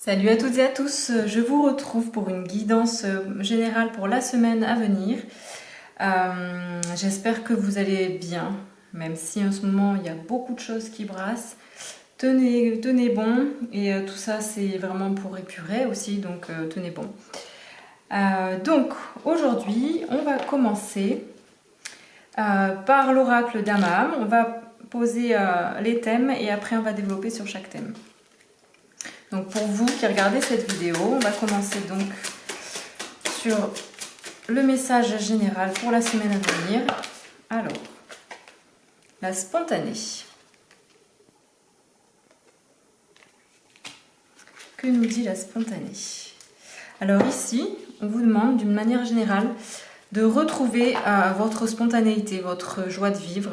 Salut à toutes et à tous, je vous retrouve pour une guidance générale pour la semaine à venir. J'espère que vous allez bien, même si en ce moment il y a beaucoup de choses qui brassent. Tenez bon, et tout ça c'est vraiment pour épurer aussi, donc tenez bon. Donc aujourd'hui on va commencer par l'oracle d'Amaham. On va poser les thèmes et après on va développer sur chaque thème. Donc pour vous qui regardez cette vidéo, on va commencer donc sur le message général pour la semaine à venir. Alors, la spontanée. Que nous dit la spontanée? Alors ici, on vous demande d'une manière générale de retrouver votre spontanéité, votre joie de vivre,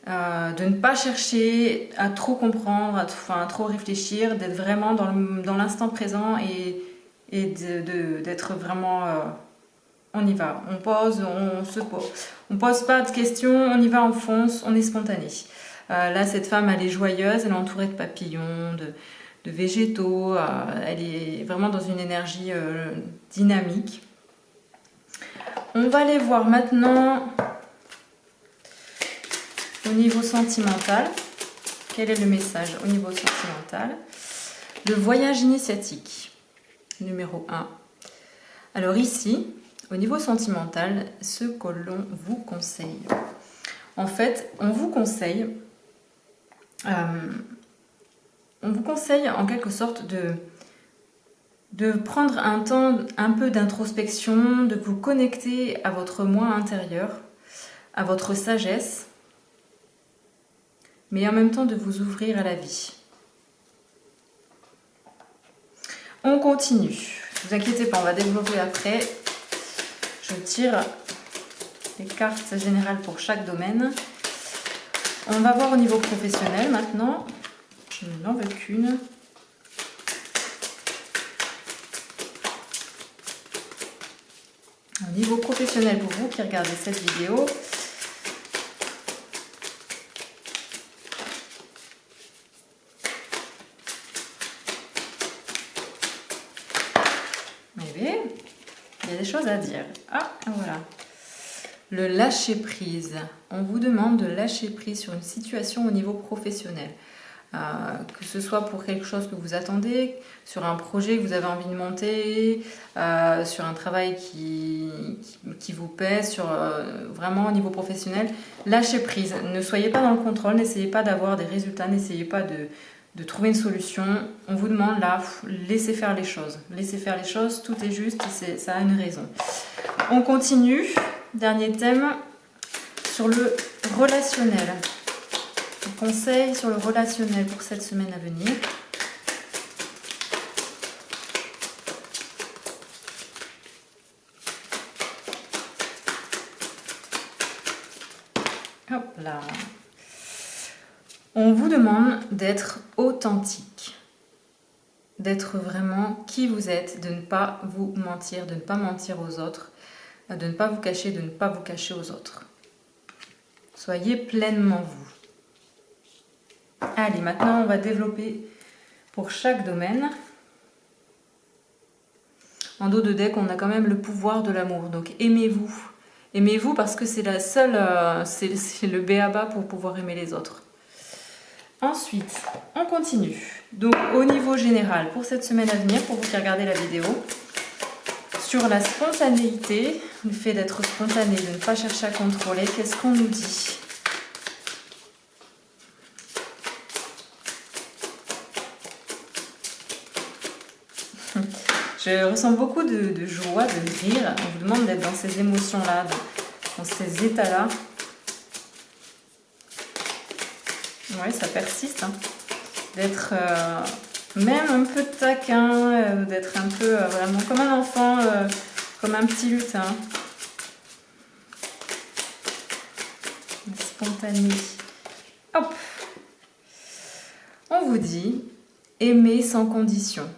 de ne pas chercher à trop comprendre, à trop réfléchir, d'être vraiment dans l'instant présent et d'être vraiment... on y va, on pose, on pose pas de questions, on y va, on fonce, on est spontané. Là, cette femme, elle est joyeuse, elle est entourée de papillons, de végétaux, elle est vraiment dans une énergie dynamique. On va aller voir maintenant au niveau sentimental. Quel est le message au niveau sentimental? Le voyage initiatique, numéro 1. Alors ici, au niveau sentimental, ce que l'on vous conseille. En fait, on vous conseille en quelque sorte de prendre un temps un peu d'introspection, de vous connecter à votre moi intérieur, à votre sagesse, mais en même temps de vous ouvrir à la vie. On continue. Ne vous inquiétez pas, on va développer après. Je tire les cartes générales pour chaque domaine. On va voir au niveau professionnel maintenant. Je n'en veux qu'une. Au niveau professionnel, pour vous qui regardez cette vidéo, il y a des choses à dire. Ah, voilà. Le lâcher prise. On vous demande de lâcher prise sur une situation au niveau professionnel. Que ce soit pour quelque chose que vous attendez, sur un projet que vous avez envie de monter, sur un travail qui vous pèse, vraiment au niveau professionnel. Lâchez prise. Ne soyez pas dans le contrôle, n'essayez pas d'avoir des résultats, n'essayez pas de trouver une solution. On vous demande là, laissez faire les choses. Laissez faire les choses, tout est juste, ça a une raison. On continue. Dernier thème sur le relationnel. Conseil sur le relationnel pour cette semaine à venir. Hop là. On vous demande d'être authentique, d'être vraiment qui vous êtes, de ne pas vous mentir, de ne pas mentir aux autres, de ne pas vous cacher, de ne pas vous cacher aux autres. Soyez pleinement vous. Allez, maintenant on va développer pour chaque domaine. En dos de deck, on a quand même le pouvoir de l'amour. Donc aimez-vous. Aimez-vous parce que c'est la seule, c'est le b.a.-ba pour pouvoir aimer les autres. Ensuite, on continue. Donc au niveau général, pour cette semaine à venir, pour vous qui regardez la vidéo, sur la spontanéité, le fait d'être spontané, de ne pas chercher à contrôler, qu'est-ce qu'on nous dit ? Je ressens beaucoup de joie, de rire. On vous demande d'être dans ces émotions-là, dans ces états-là. Oui, ça persiste. Hein. D'être même un peu taquin, d'être un peu vraiment comme un enfant, comme un petit lutin. Spontané. Hop. On vous dit aimer sans condition.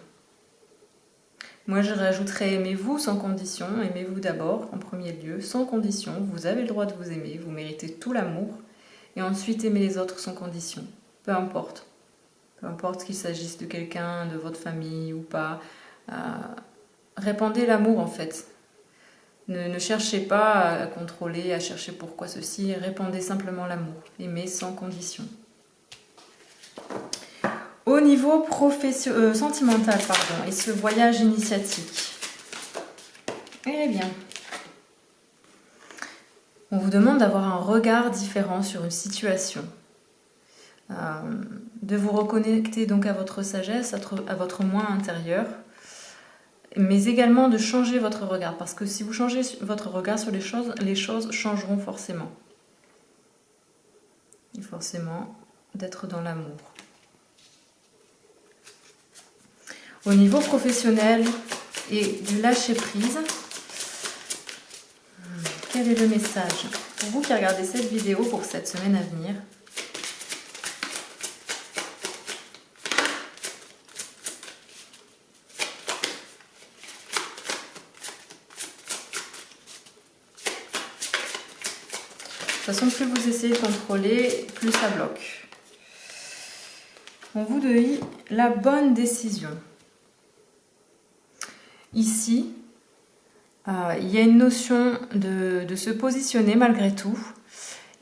Moi, je rajouterais aimez-vous sans condition. Aimez-vous d'abord, en premier lieu, sans condition. Vous avez le droit de vous aimer, vous méritez tout l'amour. Et ensuite, aimez les autres sans condition. Peu importe. peu importe qu'il s'agisse de quelqu'un, de votre famille ou pas. Répandez l'amour en fait. Ne cherchez pas à contrôler, à chercher pourquoi ceci, répandez simplement l'amour, aimez sans condition. Au niveau sentimental, et ce voyage initiatique, eh bien, on vous demande d'avoir un regard différent sur une situation, de vous reconnecter donc à votre sagesse, à votre moi intérieur, mais également de changer votre regard, parce que si vous changez votre regard sur les choses changeront forcément. Et forcément, d'être dans l'amour. Au niveau professionnel et du lâcher-prise, quel est le message pour vous qui regardez cette vidéo pour cette semaine à venir? De toute façon, plus vous essayez de contrôler, plus ça bloque. On vous dit la bonne décision. Ici, il y a une notion de se positionner malgré tout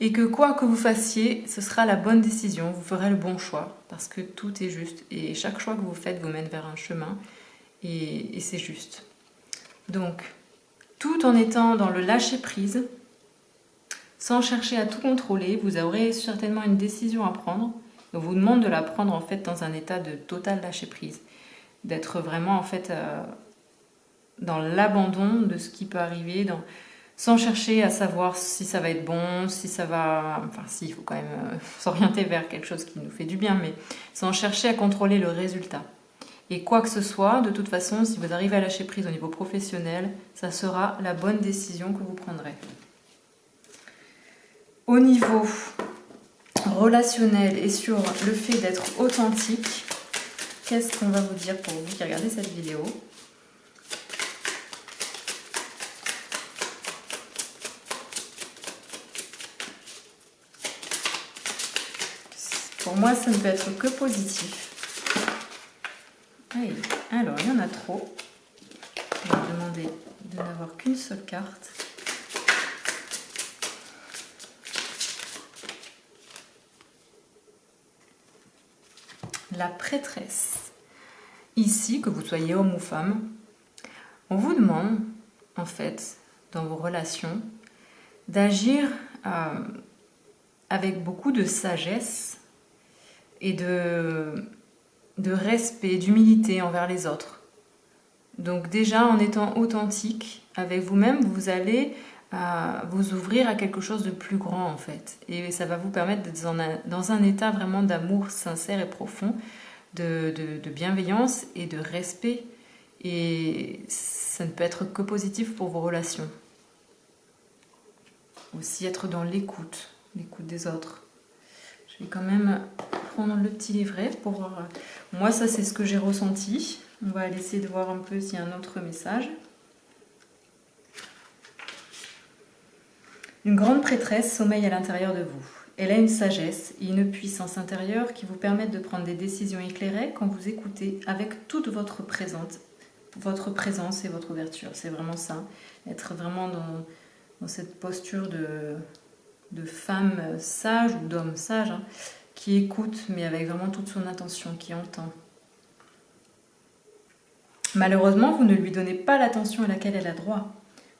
et que quoi que vous fassiez, ce sera la bonne décision, vous ferez le bon choix parce que tout est juste et chaque choix que vous faites vous mène vers un chemin et c'est juste. Donc, tout en étant dans le lâcher-prise, sans chercher à tout contrôler, vous aurez certainement une décision à prendre. On vous demande de la prendre en fait dans un état de total lâcher-prise, d'être vraiment en fait dans l'abandon de ce qui peut arriver, sans chercher à savoir si ça va être bon, si ça va... Enfin si, il faut quand même s'orienter vers quelque chose qui nous fait du bien, mais sans chercher à contrôler le résultat. Et quoi que ce soit, de toute façon, si vous arrivez à lâcher prise au niveau professionnel, ça sera la bonne décision que vous prendrez. Au niveau relationnel et sur le fait d'être authentique, qu'est-ce qu'on va vous dire pour vous qui regardez cette vidéo ? Pour moi, ça ne peut être que positif. Allez, alors, il y en a trop. Je vais demander de n'avoir qu'une seule carte. La prêtresse. Ici, que vous soyez homme ou femme, on vous demande, en fait, dans vos relations, d'agir avec beaucoup de sagesse et de respect, d'humilité envers les autres. Donc déjà, en étant authentique avec vous-même, vous allez vous ouvrir à quelque chose de plus grand en fait. Et ça va vous permettre d'être dans un état vraiment d'amour sincère et profond, de bienveillance et de respect. Et ça ne peut être que positif pour vos relations. Aussi être dans l'écoute des autres. Je vais quand même prendre le petit livret pour... Moi, ça, c'est ce que j'ai ressenti. On va essayer de voir un peu s'il y a un autre message. Une grande prêtresse sommeille à l'intérieur de vous. Elle a une sagesse et une puissance intérieure qui vous permettent de prendre des décisions éclairées quand vous écoutez avec toute votre présence et votre ouverture. C'est vraiment ça. Être vraiment dans cette posture de femme sage ou d'homme sage, hein, qui écoute mais avec vraiment toute son attention, qui entend. Malheureusement, vous ne lui donnez pas l'attention à laquelle elle a droit.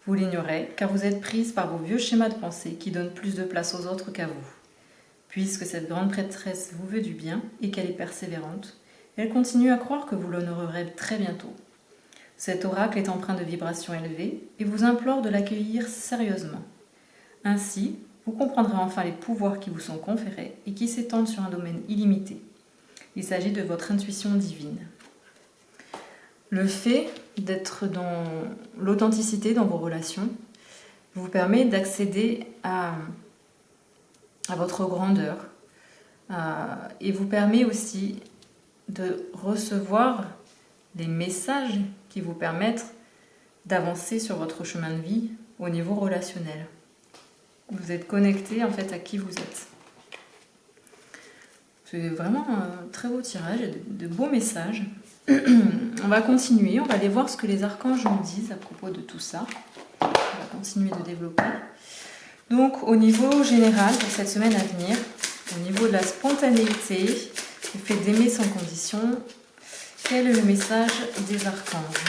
Vous l'ignorez car vous êtes prise par vos vieux schémas de pensée qui donnent plus de place aux autres qu'à vous. Puisque cette grande prêtresse vous veut du bien et qu'elle est persévérante, elle continue à croire que vous l'honorerez très bientôt. Cet oracle est empreint de vibrations élevées et vous implore de l'accueillir sérieusement. Ainsi, vous comprendrez enfin les pouvoirs qui vous sont conférés et qui s'étendent sur un domaine illimité. Il s'agit de votre intuition divine. Le fait d'être dans l'authenticité dans vos relations vous permet d'accéder à votre grandeur et vous permet aussi de recevoir les messages qui vous permettent d'avancer sur votre chemin de vie au niveau relationnel. Vous êtes connecté en fait à qui vous êtes. C'est vraiment un très beau tirage, de beaux messages. On va continuer, on va aller voir ce que les archanges nous disent à propos de tout ça. On va continuer de développer. Donc au niveau général, pour cette semaine à venir, au niveau de la spontanéité, le fait d'aimer sans condition, quel est le message des archanges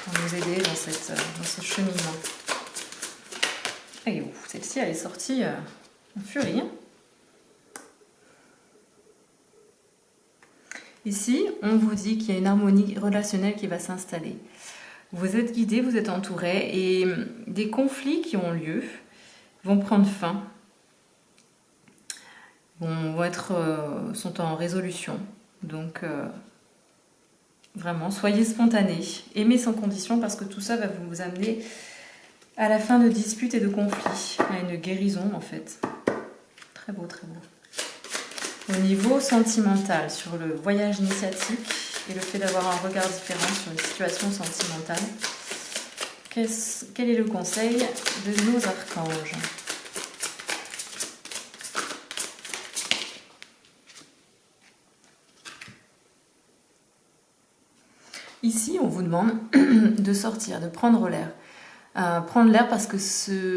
pour nous aider dans ce cheminement? Et celle-ci, elle est sortie en furie. Ici, on vous dit qu'il y a une harmonie relationnelle qui va s'installer. Vous êtes guidés, vous êtes entourés et des conflits qui ont lieu vont prendre fin, sont en résolution. Donc, vraiment, soyez spontanés, aimez sans condition parce que tout ça va vous amener à la fin de disputes et de conflits, à une guérison en fait. Très beau, très beau. Au niveau sentimental, sur le voyage initiatique et le fait d'avoir un regard différent sur une situation sentimentale, quel est le conseil de nos archanges? Ici, on vous demande de sortir, de prendre l'air. Prendre l'air parce que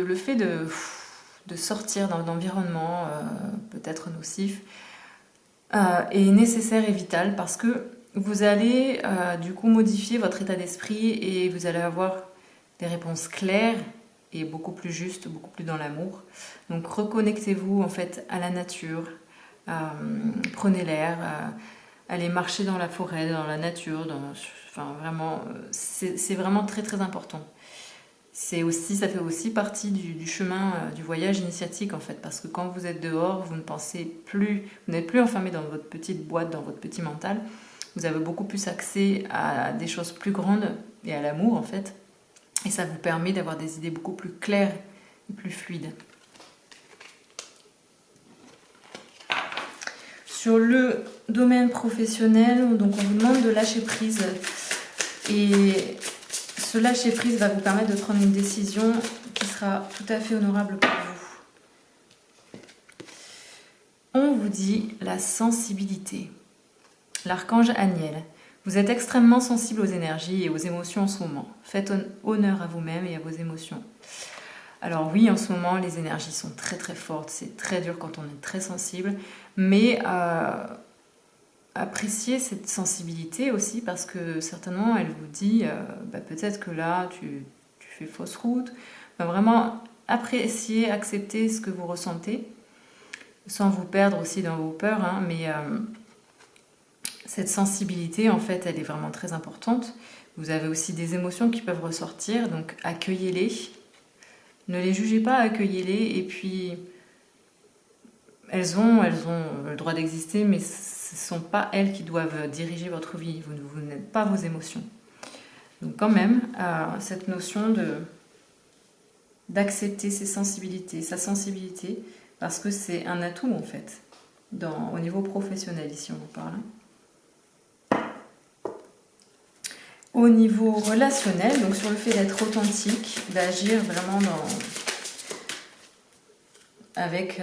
le fait de sortir dans l'environnement peut-être nocif est nécessaire et vital parce que vous allez du coup modifier votre état d'esprit et vous allez avoir des réponses claires et beaucoup plus justes, beaucoup plus dans l'amour. Donc reconnectez-vous en fait à la nature, prenez l'air, allez marcher dans la forêt, dans la nature, vraiment, c'est vraiment très très important. Ça fait aussi partie du chemin du voyage initiatique en fait, parce que quand vous êtes dehors, vous n'êtes plus enfermé dans votre petite boîte, dans votre petit mental. Vous avez beaucoup plus accès à des choses plus grandes et à l'amour en fait, et ça vous permet d'avoir des idées beaucoup plus claires et plus fluides. Sur le domaine professionnel, donc on vous demande de lâcher prise et ce lâcher prise va vous permettre de prendre une décision qui sera tout à fait honorable pour vous. On vous dit la sensibilité. L'archange Aniel. Vous êtes extrêmement sensible aux énergies et aux émotions en ce moment. Faites honneur à vous-même et à vos émotions. Alors oui, en ce moment, les énergies sont très très fortes. C'est très dur quand on est très sensible. Mais appréciez cette sensibilité aussi parce que certainement elle vous dit peut-être que là tu fais fausse route. Vraiment apprécier, accepter ce que vous ressentez sans vous perdre aussi dans vos peurs, mais cette sensibilité en fait elle est vraiment très importante. Vous avez aussi des émotions qui peuvent ressortir, donc accueillez-les, ne les jugez pas, accueillez-les et puis elles ont le droit d'exister, mais ce ne sont pas elles qui doivent diriger votre vie. Vous n'êtes pas vos émotions. Donc quand même, cette notion d'accepter ses sensibilités, sa sensibilité, parce que c'est un atout en fait, au niveau professionnel ici on vous parle. Au niveau relationnel, donc sur le fait d'être authentique, d'agir vraiment avec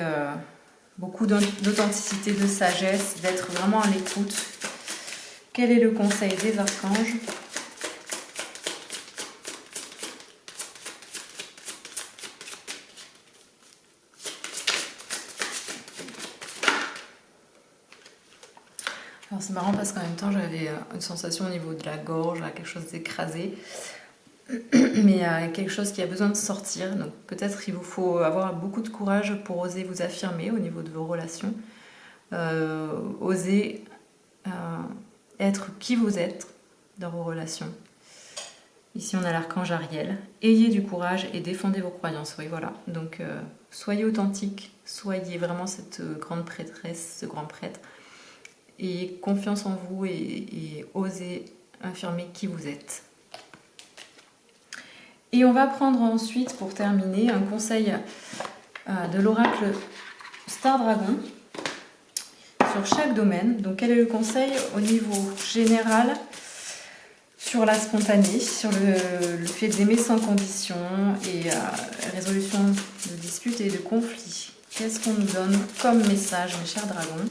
beaucoup d'authenticité, de sagesse, d'être vraiment à l'écoute. Quel est le conseil des archanges? Alors c'est marrant parce qu'en même temps j'avais une sensation au niveau de la gorge, quelque chose d'écrasé. Mais il y a quelque chose qui a besoin de sortir, donc peut-être qu'il vous faut avoir beaucoup de courage pour oser vous affirmer au niveau de vos relations, oser être qui vous êtes dans vos relations. Ici on a l'archange Ariel, ayez du courage et défendez vos croyances, oui voilà, donc soyez authentique, soyez vraiment cette grande prêtresse, ce grand prêtre, et confiance en vous et osez affirmer qui vous êtes. Et on va prendre ensuite, pour terminer, un conseil de l'oracle Star Dragon sur chaque domaine. Donc quel est le conseil au niveau général sur la spontanée, sur le fait d'aimer sans condition et résolution de disputes et de conflits? Qu'est-ce qu'on nous donne comme message, mes chers dragons?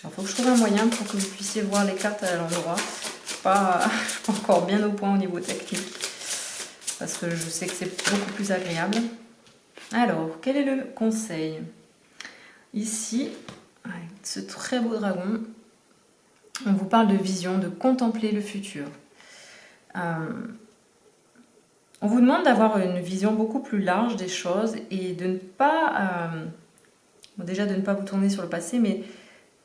Il faut que je trouve un moyen pour que vous puissiez voir les cartes à l'endroit. Je suis pas encore bien au point au niveau technique, parce que je sais que c'est beaucoup plus agréable. Alors, quel est le conseil? Ici, avec ce très beau dragon, on vous parle de vision, de contempler le futur. On vous demande d'avoir une vision beaucoup plus large des choses et de ne pas, déjà de ne pas vous tourner sur le passé, mais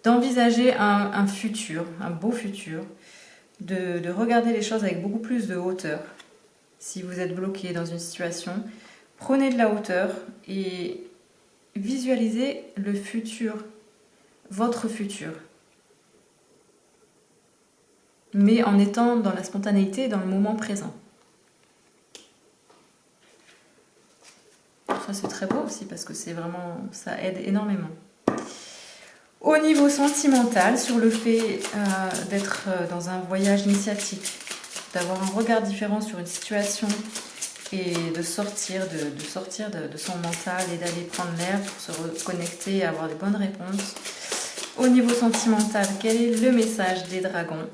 d'envisager un futur, un beau futur, de regarder les choses avec beaucoup plus de hauteur. Si vous êtes bloqué dans une situation, prenez de la hauteur et visualisez le futur, votre futur. Mais en étant dans la spontanéité et dans le moment présent. Ça c'est très beau aussi parce que c'est vraiment, ça aide énormément. Au niveau sentimental, sur le fait d'être dans un voyage initiatique, d'avoir un regard différent sur une situation et de sortir de son mental et d'aller prendre l'air pour se reconnecter et avoir des bonnes réponses. Au niveau sentimental, quel est le message des dragons ?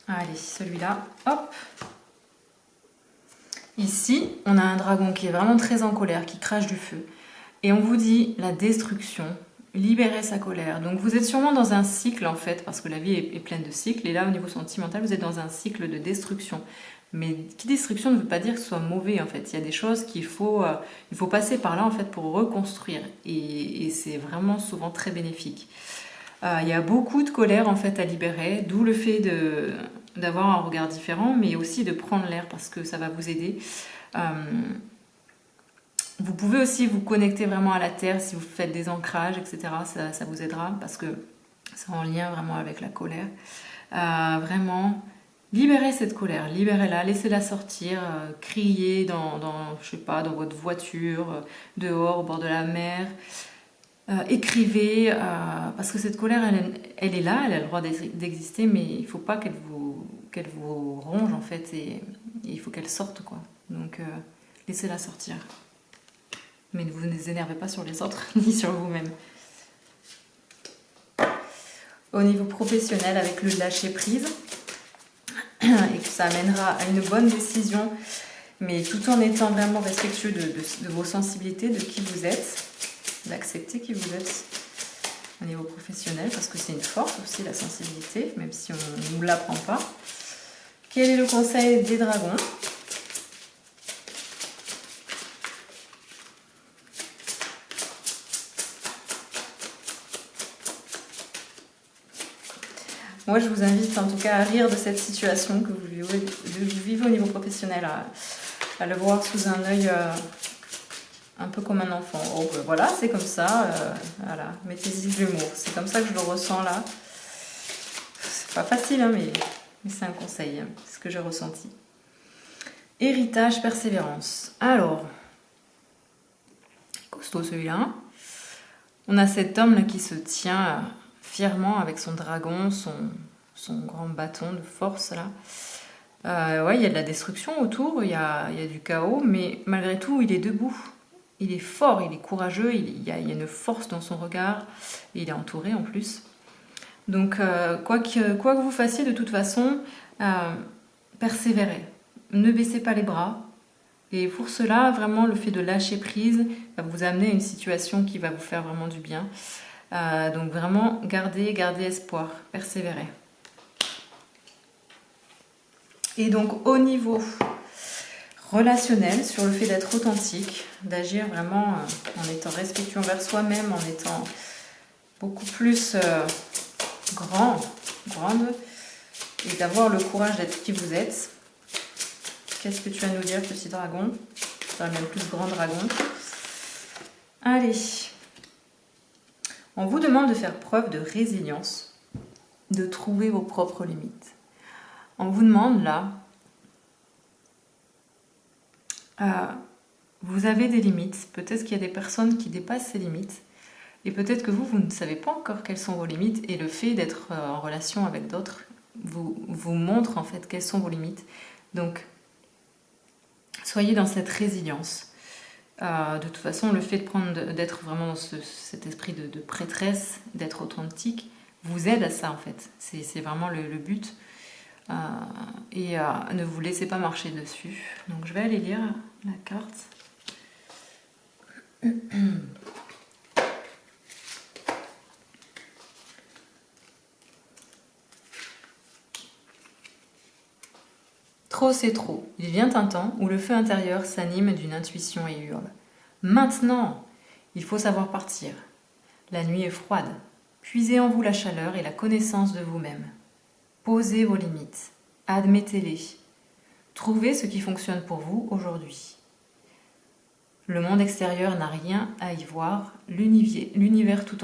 Allez, celui-là, hop. Ici, on a un dragon qui est vraiment très en colère, qui crache du feu. Et on vous dit la destruction, libérer sa colère. Donc vous êtes sûrement dans un cycle en fait, parce que la vie est pleine de cycles. Et là, au niveau sentimental, vous êtes dans un cycle de destruction. Mais qui destruction ne veut pas dire que ce soit mauvais en fait. Il y a des choses qu'il faut, il faut passer par là en fait pour reconstruire. Et c'est vraiment souvent très bénéfique. Il y a beaucoup de colère en fait à libérer, d'où le fait d'avoir un regard différent, mais aussi de prendre l'air parce que ça va vous aider. Vous pouvez aussi vous connecter vraiment à la terre si vous faites des ancrages, etc. Ça vous aidera parce que c'est en lien vraiment avec la colère. Vraiment, libérez cette colère, libérez-la, laissez-la sortir, criez je sais pas, dans votre voiture, dehors, au bord de la mer. Écrivez, parce que cette colère, elle est là, elle a le droit d'exister, mais il ne faut pas qu'elle vous ronge en fait, et il faut qu'elle sorte quoi. Donc laissez-la sortir. Mais ne vous énervez pas sur les autres, ni sur vous-même. Au niveau professionnel, avec le lâcher prise, et que ça amènera à une bonne décision, mais tout en étant vraiment respectueux de vos sensibilités, de qui vous êtes. D'accepter qui vous êtes au niveau professionnel, parce que c'est une force aussi la sensibilité, même si on ne nous l'apprend pas. Quel est le conseil des dragons ? Moi, je vous invite en tout cas à rire de cette situation que vous vivez au niveau professionnel, à le voir sous un œil un peu comme un enfant. Oh, ben voilà, c'est comme ça. Voilà, mettez-y de l'humour. C'est comme ça que je le ressens là. C'est pas facile, hein, mais c'est un conseil. Hein, c'est ce que j'ai ressenti. Héritage, persévérance. Alors, costaud celui-là. On a cet homme là qui se tient fièrement avec son dragon, son grand bâton de force là. Ouais, il y a de la destruction autour, il y a du chaos, mais malgré tout, il est debout. Il est fort, il est courageux, il y a une force dans son regard, et il est entouré en plus. Donc, quoi que vous fassiez, de toute façon, persévérez. Ne baissez pas les bras. Et pour cela, vraiment, le fait de lâcher prise va vous amener à une situation qui va vous faire vraiment du bien. Donc, vraiment, gardez espoir, persévérez. Et donc, au niveau relationnel, sur le fait d'être authentique, d'agir vraiment en étant respectueux envers soi-même, en étant beaucoup plus grande, et d'avoir le courage d'être qui vous êtes. Qu'est-ce que tu vas nous dire, petit dragon? Enfin, même plus grand dragon. Allez. On vous demande de faire preuve de résilience, de trouver vos propres limites. On vous demande là Vous avez des limites. Peut-être qu'il y a des personnes qui dépassent ces limites. Et peut-être que vous ne savez pas encore quelles sont vos limites. Et le fait d'être en relation avec d'autres vous montre en fait quelles sont vos limites. Donc, soyez dans cette résilience. De toute façon, le fait d'être vraiment dans cet esprit de prêtresse, d'être authentique, vous aide à ça en fait. C'est vraiment le but. Et ne vous laissez pas marcher dessus. Donc je vais aller lire la carte. Trop c'est trop. Il vient un temps où le feu intérieur s'anime d'une intuition et hurle. Maintenant, il faut savoir partir. La nuit est froide. Puisez en vous la chaleur et la connaissance de vous-même. Posez vos limites. Admettez-les. Trouvez ce qui fonctionne pour vous aujourd'hui. Le monde extérieur n'a rien à y voir. L'univers tout entier